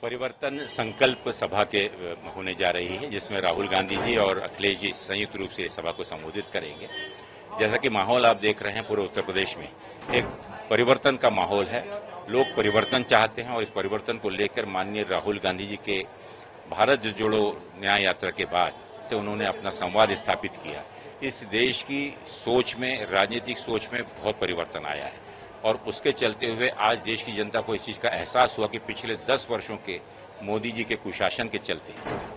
परिवर्तन संकल्प सभा के होने जा रही है, जिसमें राहुल गांधी जी और अखिलेश जी संयुक्त रूप से सभा को संबोधित करेंगे। जैसा कि माहौल आप देख रहे हैं पूरे उत्तर प्रदेश में एक परिवर्तन का माहौल है। लोग परिवर्तन चाहते हैं और इस परिवर्तन को लेकर माननीय राहुल गांधी जी के भारत जोड़ो न्याय यात्रा के बाद से उन्होंने अपना संवाद स्थापित किया। इस देश की सोच में, राजनीतिक सोच में बहुत परिवर्तन आया है और उसके चलते हुए आज देश की जनता को इस चीज का एहसास हुआ कि पिछले 10 वर्षों के मोदी जी के कुशासन के चलते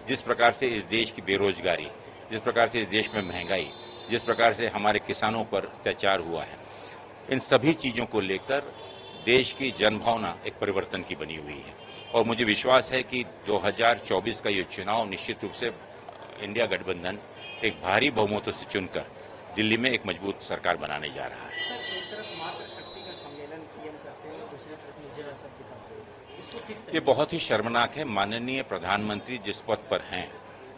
जिस प्रकार से इस देश की बेरोजगारी, जिस प्रकार से इस देश में महंगाई, जिस प्रकार से हमारे किसानों पर अत्याचार हुआ है, इन सभी चीजों को लेकर देश की जनभावना एक परिवर्तन की बनी हुई है। और मुझे विश्वास है कि 2024 का ये चुनाव निश्चित रूप से इंडिया गठबंधन एक भारी बहुमतों से चुनकर दिल्ली में एक मजबूत सरकार बनाने जा रहा है। ये बहुत ही शर्मनाक है। माननीय प्रधानमंत्री जिस पद पर हैं,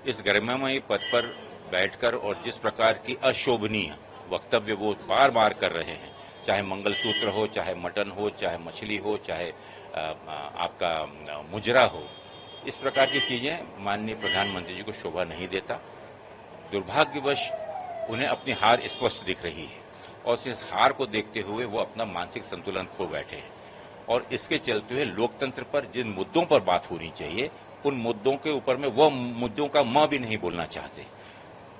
इस गरिमामयी पद पर बैठकर और जिस प्रकार की अशोभनीय वक्तव्य वो बार बार कर रहे हैं, चाहे मंगलसूत्र हो, चाहे मटन हो, चाहे मछली हो, चाहे आपका मुजरा हो, इस प्रकार की चीजें माननीय प्रधानमंत्री जी को शोभा नहीं देता। दुर्भाग्यवश उन्हें अपनी हार स्पष्ट दिख रही है और इस हार को देखते हुए वो अपना मानसिक संतुलन खो बैठे हैं और इसके चलते हुए लोकतंत्र पर जिन मुद्दों पर बात होनी चाहिए, उन मुद्दों के ऊपर में वो मुद्दों का म भी नहीं बोलना चाहते।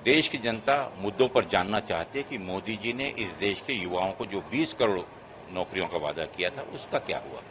देश की जनता मुद्दों पर जानना चाहती है कि मोदी जी ने इस देश के युवाओं को जो 20 करोड़ नौकरियों का वादा किया था, उसका क्या हुआ।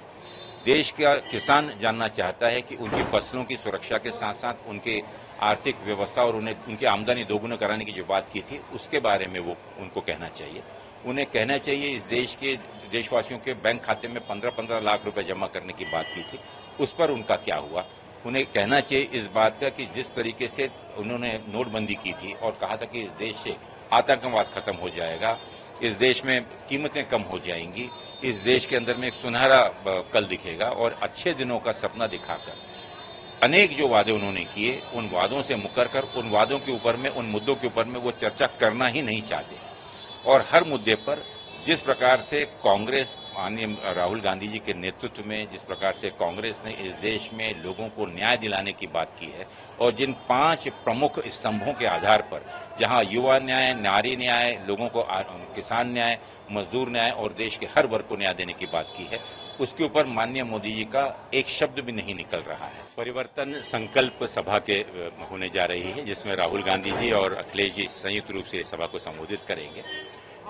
देश का किसान जानना चाहता है कि उनकी फसलों की सुरक्षा के साथ साथ उनके आर्थिक व्यवस्था और उन्हें उनकी आमदनी दोगुना कराने की जो बात की थी, उसके बारे में वो उनको कहना चाहिए। उन्हें कहना चाहिए इस देश के देशवासियों के बैंक खाते में 15-15 लाख रुपए जमा करने की बात की थी, उस पर उनका क्या हुआ। उन्हें कहना चाहिए इस बात का कि जिस तरीके से उन्होंने नोटबंदी की थी और कहा था कि इस देश से आतंकवाद खत्म हो जाएगा, इस देश में कीमतें कम हो जाएंगी, इस देश के अंदर में एक सुनहरा कल दिखेगा और अच्छे दिनों का सपना दिखाकर अनेक जो वादे उन्होंने किए, उन वादों से मुकर कर उन वादों के ऊपर में, उन मुद्दों के ऊपर में वो चर्चा करना ही नहीं चाहते। और हर मुद्दे पर जिस प्रकार से कांग्रेस माननीय राहुल गांधी जी के नेतृत्व में, जिस प्रकार से कांग्रेस ने इस देश में लोगों को न्याय दिलाने की बात की है और जिन 5 प्रमुख स्तंभों के आधार पर, जहां युवा न्याय, नारी न्याय, लोगों को किसान न्याय, मजदूर न्याय और देश के हर वर्ग को न्याय देने की बात की है, उसके ऊपर माननीय मोदी जी का एक शब्द भी नहीं निकल रहा है। परिवर्तन संकल्प सभा के होने जा रही है, जिसमें राहुल गांधी जी और अखिलेश जी संयुक्त रूप से सभा को संबोधित करेंगे।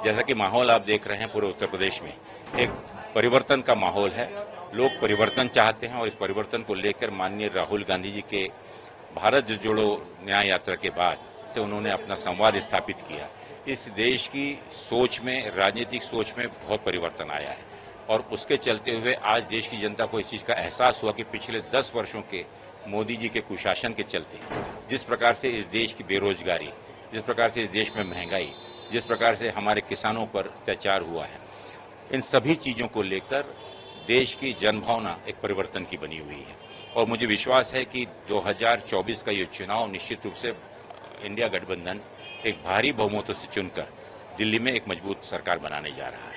जैसा कि माहौल आप देख रहे हैं पूरे उत्तर प्रदेश में एक परिवर्तन का माहौल है। लोग परिवर्तन चाहते हैं और इस परिवर्तन को लेकर माननीय राहुल गांधी जी के भारत जोड़ो न्याय यात्रा के बाद से उन्होंने अपना संवाद स्थापित किया। इस देश की सोच में, राजनीतिक सोच में बहुत परिवर्तन आया है और उसके चलते हुए आज देश की जनता को इस चीज का एहसास हुआ कि पिछले 10 वर्षों के मोदी जी के कुशासन के चलते जिस प्रकार से इस देश की बेरोजगारी, जिस प्रकार से इस देश में महंगाई, जिस प्रकार से हमारे किसानों पर अत्याचार हुआ है, इन सभी चीजों को लेकर देश की जनभावना एक परिवर्तन की बनी हुई है। और मुझे विश्वास है कि 2024 का ये चुनाव निश्चित रूप से इंडिया गठबंधन एक भारी बहुमतों से चुनकर दिल्ली में एक मजबूत सरकार बनाने जा रहा है।